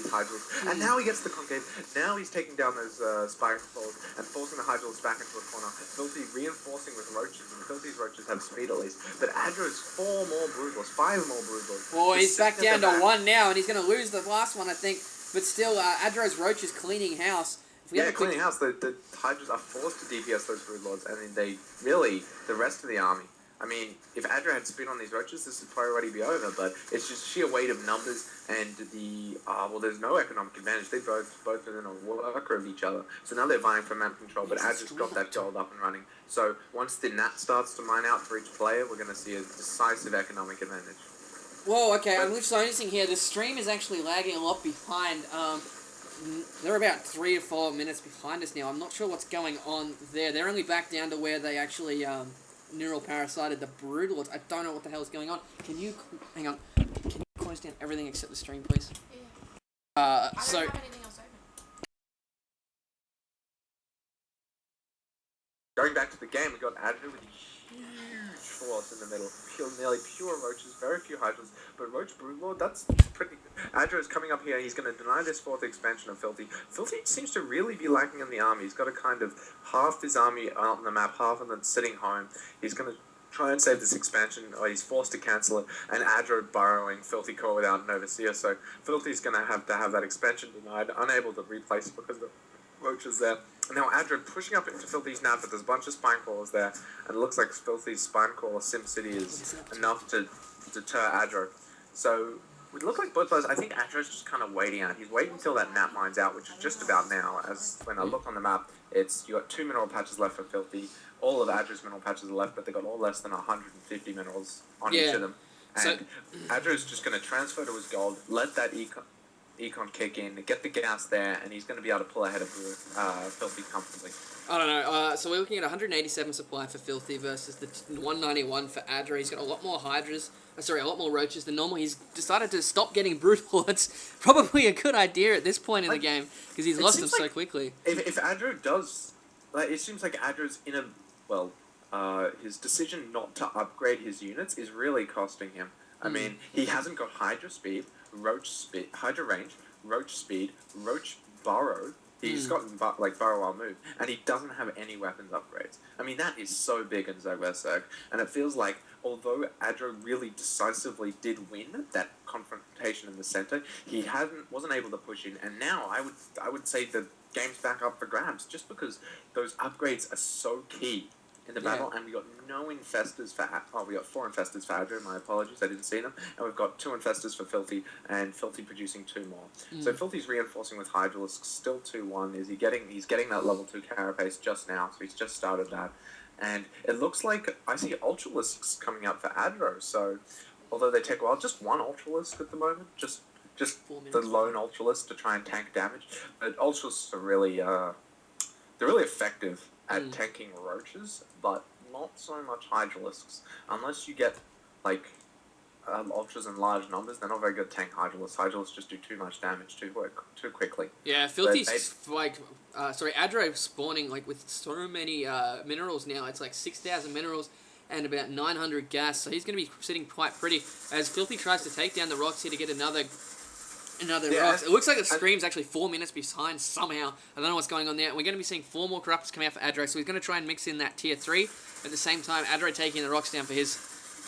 Hydrals. And now he gets the concave. Now he's taking down those spike balls and forcing the Hydrals back into a corner. Filthy reinforcing with roaches, and Filthy's roaches have speed at least. But aDRo's 4 more brood lords, 5 more brood lords. Well, he's back down to 1 now, and he's going to lose the last one, I think. But still, aDRo's roaches cleaning house. Yeah, cleaning house. The Hydras are forced to DPS those brood lords, and then they really, the rest of the army. I mean, if aDRo had speed on these roaches, this would probably already be over, but it's just sheer weight of numbers and well, there's no economic advantage. They both within a worker of each other. So now they're vying for map control, but aDRo's got that gold up and running. So once the NAT starts to mine out for each player, we're going to see a decisive economic advantage. Whoa, okay, I'm just noticing here, the stream is actually lagging a lot behind. They're about 3 or 4 minutes behind us now. I'm not sure what's going on there. They're only back down to where they actually neural parasited the brood lords. I don't know what the hell is going on. Can you hang on? Can you close down everything except the stream, please? Yeah. I don't so have anything else open. Going back to the game, we got aDRo with a huge force in the middle. Nearly pure roaches, very few Hydras, but Roach Broodlord, that's pretty good. aDRo is coming up here, he's going to deny this 4th expansion of Filthy. Filthy seems to really be lacking in the army. He's got a kind of half his army out on the map, half of them sitting home. He's going to try and save this expansion, or he's forced to cancel it, and aDRo burrowing Filthy Core without an Overseer, so Filthy's going to have that expansion denied, unable to replace it because the roaches there. Now aDRo pushing up into Filthy's nap, but there's a bunch of spine crawlers there, and it looks like Filthy's spine crawler SimCity is enough to deter aDRo. So it looks like both players, I think aDRo's just kind of waiting out. He's waiting until that nap mines out, which is just about now. As when I look on the map, you got 2 mineral patches left for Filthy. All of aDRo's mineral patches are left, but they got all less than 150 minerals on each of them. And aDRo's just going to transfer to his gold, let that econ kick in, get the gas there, and he's going to be able to pull ahead of Filthy comfortably. I don't know. So we're looking at 187 supply for Filthy versus the 191 for aDRo. He's got a lot more Hydras. A lot more roaches than normal. He's decided to stop getting brood lords. Probably a good idea at this point in the game because he's lost them so quickly. If aDRo does, it seems like aDRo's in his decision not to upgrade his units is really costing him. I mean, he hasn't got Hydra speed, Roach speed, Hydra range, Roach speed, Roach burrow. He's gotten burrow while move, and he doesn't have any weapons upgrades. I mean, that is so big in Zerg, and it feels like although aDRo really decisively did win that confrontation in the center, he wasn't able to push in, and now I would say the game's back up for grabs just because those upgrades are so key in the battle, and we got no infestors we got 4 infestors for aDRo, my apologies, I didn't see them, and we've got 2 infestors for Filthy, and Filthy producing 2 more. So Filthy's reinforcing with Hydralisks, still 2-1, he's getting that level 2 carapace just now, so he's just started that, and it looks like I see Ultralisks coming up for aDRo, so although they take a while, just 1 Ultralisk at the moment, just the lone Ultralisk to try and tank damage, but Ultralisks are really, they're really effective at tanking roaches, but not so much Hydralisks. Unless you get, ultras in large numbers, they're not very good at tank Hydralisks. Hydralisks just do too much damage too quickly. Yeah, Filthy's, aDRo spawning, with so many minerals now. It's 6,000 minerals and about 900 gas, so he's going to be sitting quite pretty as Filthy tries to take down the rocks here to get another rocks. It looks like the stream's actually 4 minutes behind somehow. I don't know what's going on there. We're going to be seeing 4 more corruptors coming out for aDRo, so he's going to try and mix in that tier 3. At the same time, aDRo taking the rocks down for his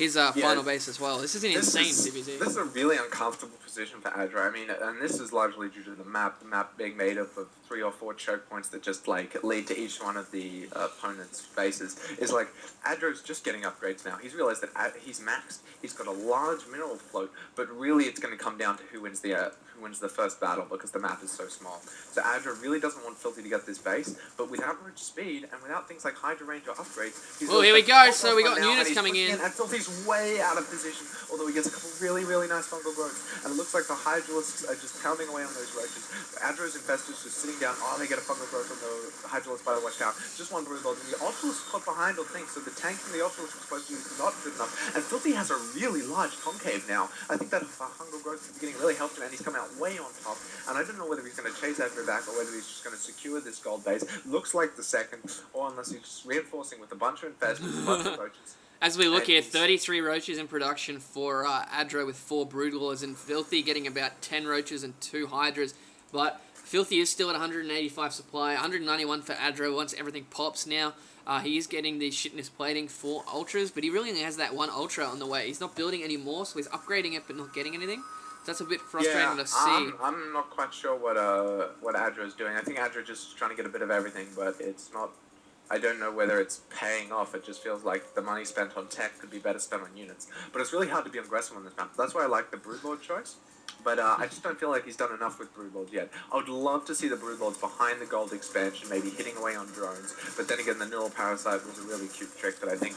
final base as well. This is an insane CBZ. This is a really uncomfortable position for aDRo. I mean, and this is largely due to the map being made up of 3 or 4 choke points that just lead to each one of the opponent's bases. Is aDRo's just getting upgrades now. He's realized that he's maxed. He's got a large mineral float, but really it's going to come down to who wins the first battle because the map is so small. So aDRo really doesn't want Filthy to get this base, but without Roach speed and without things like Hydra range or upgrades, here we go. So we got units coming in. And Filthy's way out of position, although he gets a couple really, really nice fungal growths. And it looks like the Hydralisks are just pounding away on those roaches. aDRo's infestors just sitting down. Oh, they get a fungal growth on the Hydralisk by the watch tower. Just 1 brood lord. And the Ultralisk caught behind on things, so the tank from the Ultralisk was supposed to be not good enough. And Filthy has a really large concave now. I think that fungal growth at the beginning really helped him, and he's coming out way on top. And I don't know whether he's going to chase aDRo back or whether he's just going to secure this gold base. Looks like the second, or unless he's just reinforcing with a bunch of infestors, a bunch of roaches. As we look And here, he's- 33 roaches in production for aDRo with 4 Broodlords, and Filthy getting about 10 roaches and 2 Hydras. But Filthy is still at 185 supply, 191 for aDRo once everything pops now. He is getting the shitness plating for Ultras, but he really only has that one Ultra on the way. He's not building any more, so he's upgrading it but not getting anything. So that's a bit frustrating to see. I'm not quite sure what aDRo is doing. I think aDRo just trying to get a bit of everything, but it's not. I don't know whether it's paying off. It just feels like the money spent on tech could be better spent on units. But it's really hard to be aggressive on this map. That's why I like the Broodlord choice. But I just don't feel like he's done enough with Broodlords yet. I would love to see the Broodlords behind the gold expansion, maybe hitting away on drones. But then again, the Neural Parasite was a really cute trick that I think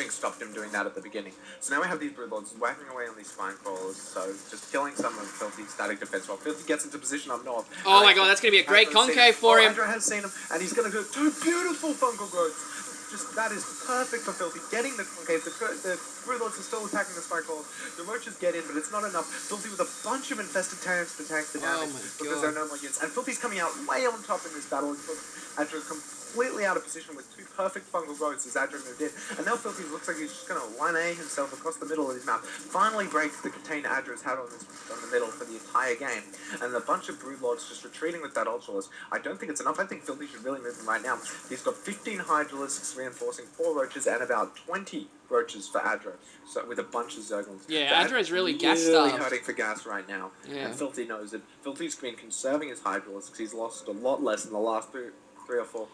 stopped him doing that at the beginning. So now we have these Broodlords whacking away on these spine crawlers, so just killing some of Filthy's static defense while Filthy gets into position up north. Oh my god, that's going to be a great concave for him. aDRo has seen him, and he's going to do 2 beautiful fungal growths. Just, that is perfect for Filthy. Getting the concave, the Broodlords are still attacking the spike balls. The roaches get in, but it's not enough. Filthy with a bunch of infested tariffs to tank the damage because there are no more units. And Filthy's coming out way on top in this battle. aDRo completely out of position with 2 perfect fungal growths as aDRo moved in. And now Filthy looks like he's just going to 1A himself across the middle of his map. Finally breaks the contain aDRo's had on the middle for the entire game. And a bunch of Broodlords just retreating with that Ultralist. I don't think it's enough. I think Filthy should really move him right now. He's got 15 Hydralisks reinforcing 4 roaches and about 20 roaches for aDRo. So with a bunch of Zerglings. Yeah, aDRo's really gas really starved. hurting for gas right now. Yeah. And Filthy knows it. Filthy's been conserving his Hydralisks. He's lost a lot less in the last 3 or 4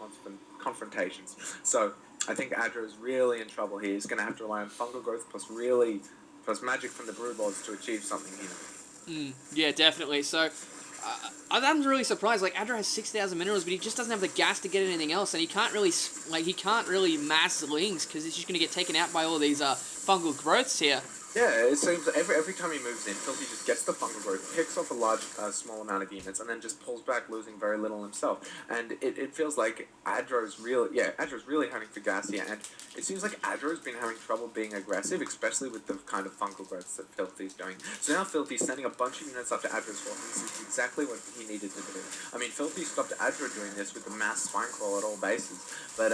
confrontations. So I think aDRo is really in trouble here. He's going to have to rely on fungal growth plus magic from the Broodlords to achieve something here. Yeah, definitely. So I'm really surprised. Like aDRo has 6,000 minerals, but he just doesn't have the gas to get anything else, and he can't really mass lings because he's just going to get taken out by all these fungal growths here. Yeah, it seems every time he moves in, Filthy just gets the fungal growth, picks off a small amount of units, and then just pulls back, losing very little himself. And it feels like aDRo's really having for gas here, and it seems like aDRo's been having trouble being aggressive, especially with the kind of fungal growths that Filthy's doing. So now Filthy's sending a bunch of units up to aDRo's fort, and this is exactly what he needed to do. I mean, Filthy stopped aDRo doing this with the mass spine crawl at all bases, but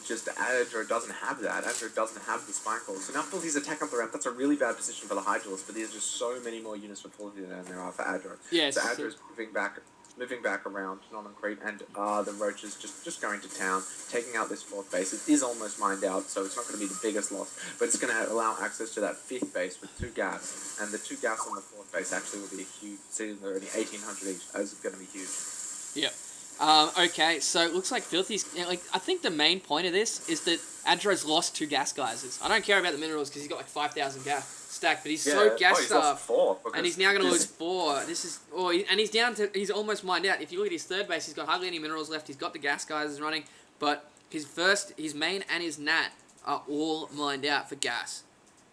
just aDRo doesn't have that. aDRo doesn't have the spine crawls. So now Filthy's attack up the ramp. That's a really bad position for the Hydralisk, but there's just so many more units for Filthy than there are for aDRo. Yes. So aDRo's moving back around non-concrete, and the roaches just going to town, taking out this 4th base. It is almost mined out, so it's not going to be the biggest loss, but it's going to allow access to that 5th base with 2 gas, and the 2 gas on the 4th base actually will be a huge. See, they're only 1,800 each. Those are going to be huge. Yep. Okay, so it looks like Filthy's... I think the main point of this is that aDRo's lost 2 gas geysers. I don't care about the minerals because he's got like 5,000 gas stacked, but he's so gas he's lost starved. 4 And he's now going to lose 4. This is... and he's down to... He's almost mined out. If you look at his 3rd base, he's got hardly any minerals left. He's got the gas geysers running, but his main and his nat are all mined out for gas.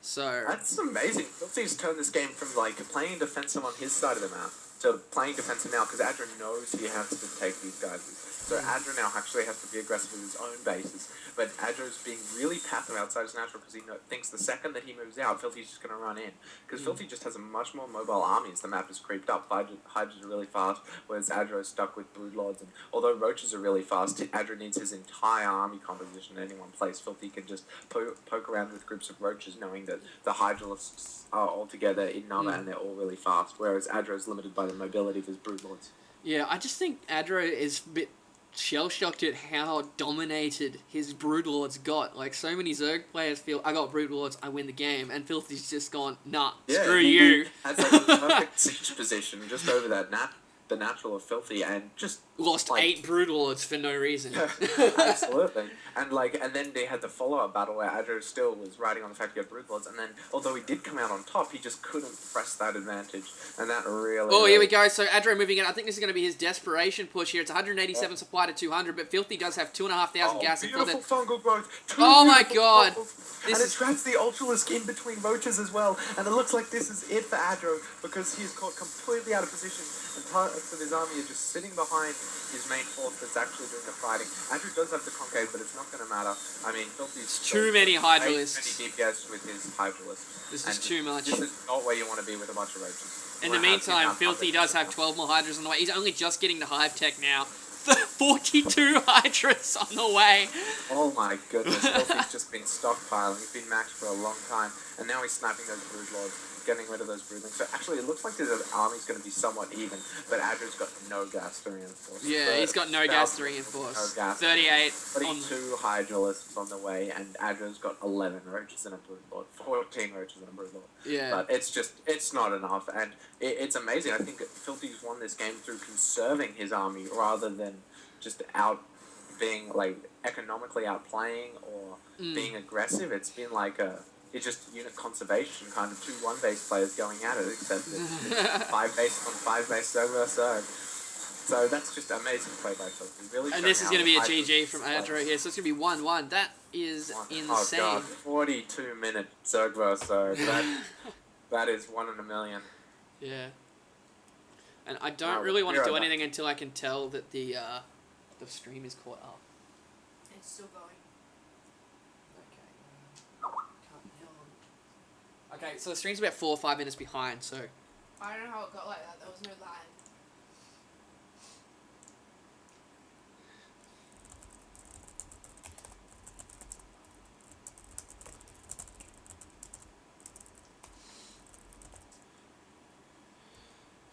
So... That's amazing. Filthy's turned this game from playing defensive on his side of the map to playing defensive now, because aDRo knows he has to take these guys. So aDRo now actually has to be aggressive with his own bases, but aDRo's being really passive outside his natural because he thinks the second that he moves out, Filthy's just going to run in. Because Filthy just has a much more mobile army as the map has creeped up. Hydras are really fast, whereas aDRo's stuck with Broodlords. And although roaches are really fast, aDRo needs his entire army composition in any one place. Filthy can just poke around with groups of roaches, knowing that the Hydralisks are all together in number and they're all really fast, whereas aDRo's limited by the mobility of his Broodlords. Yeah, I just think aDRo is a bit shell-shocked at how dominated his Broodlords got. Like, so many Zerg players feel, I got Broodlords, I win the game, and Filthy's just gone, nah, screw you. He has a perfect siege position just over that the natural of Filthy, and just lost 8 Broodlords for no reason. Absolutely. And then they had the follow-up battle where aDRo still was riding on the fact he got Broodlords, and then, although he did come out on top, he just couldn't press that advantage, and that really... Oh, here we go. So aDRo moving in. I think this is going to be his desperation push here. It's 187 supply to 200, but Filthy does have 2,500 gas. Beautiful fungal growth. Oh my god. And it traps the Ultralisk in between roaches as well, and it looks like this is it for aDRo, because he's caught completely out of position, and parts of his army are just sitting behind his main force that's actually doing the fighting. aDRo does have the concave, but it's not going to matter. I mean, Filthy's... Too many Hydralisks. Too many DPS with his Hydralisks. This is too much. This is not where you want to be with a bunch of roaches. In the meantime, Filthy does have 12 more Hydras on the way. He's only just getting the Hive Tech now. 42 Hydras on the way. Oh my goodness, Filthy's just been stockpiling. He's been maxed for a long time, and now he's sniping those Brood Lords, getting rid of those Broodlings. So actually, it looks like the army's going to be somewhat even, but aDRo's got no gas to reinforce. Yeah, he's got no gas to reinforce. No gas. 38 on... 32 Hydralisks on the way, and aDRo's got 11 Roaches and a Brood Lord. 14 Roaches and a Brood Lord. Yeah. But it's not enough, and it's amazing. I think Filthy's won this game through conserving his army rather than just being like economically outplaying or being aggressive. It's been like it's just unit conservation, kind of 2-1 base players going at it, except it's 5 base on 5 base server. So that's just amazing play by Filthy. Really. And this is going to be a GG from aDRo here, so it's going to be 1-1. That is insane. Oh god, 42-minute Zerg vs Zerg. That is 1 in a million. Yeah. And I don't really want to do anything until I can tell that the stream is caught up. It's still going. Okay, so the stream's about 4 or 5 minutes behind, so... I don't know how it got like that. There was no lag.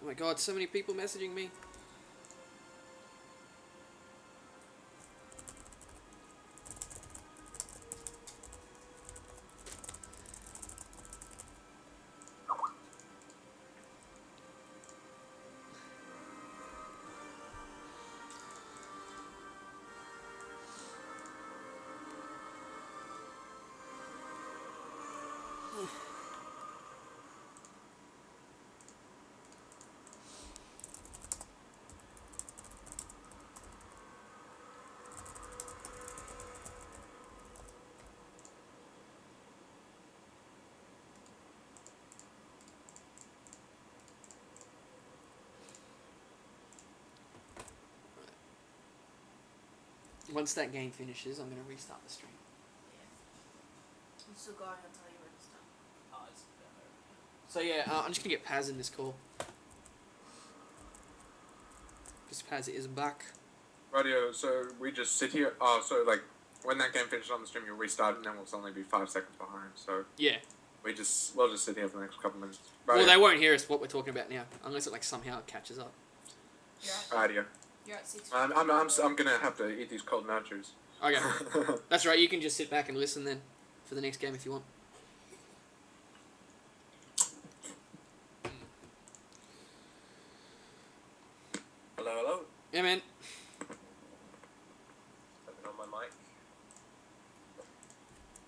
Oh my god, so many people messaging me. Once that game finishes, I'm going to restart the stream. Yeah. I'm still going until you register. Oh, it's so yeah, I'm just going to get Paz in this call. Because Paz is back. Radio, so we just sit here. Oh, so like when that game finishes on the stream, you'll restart, and then we'll suddenly be 5 seconds behind. So yeah, we'll just sit here for the next couple minutes. Radio. Well, they won't hear us what we're talking about now, unless it like somehow catches up. Radio. You're at 6. I'm gonna have to eat these cold nachos. Okay, that's right. You can just sit back and listen then for the next game if you want. Hello, hello. Yeah, man. Turning on my mic.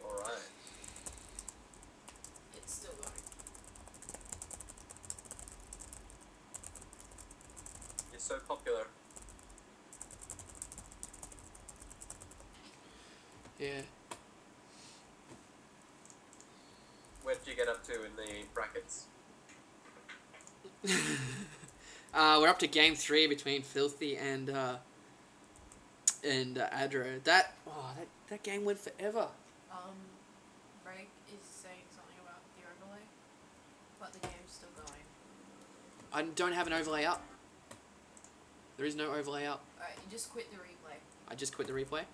Alright. It's still going. You're so popular. Yeah. Where did you get up to in the brackets? We're up to game 3 between Filthy and aDRo. That game went forever. Break is saying something about the overlay, but the game's still going. I don't have an overlay up. There is no overlay up. Alright, you just quit the replay. I just quit the replay.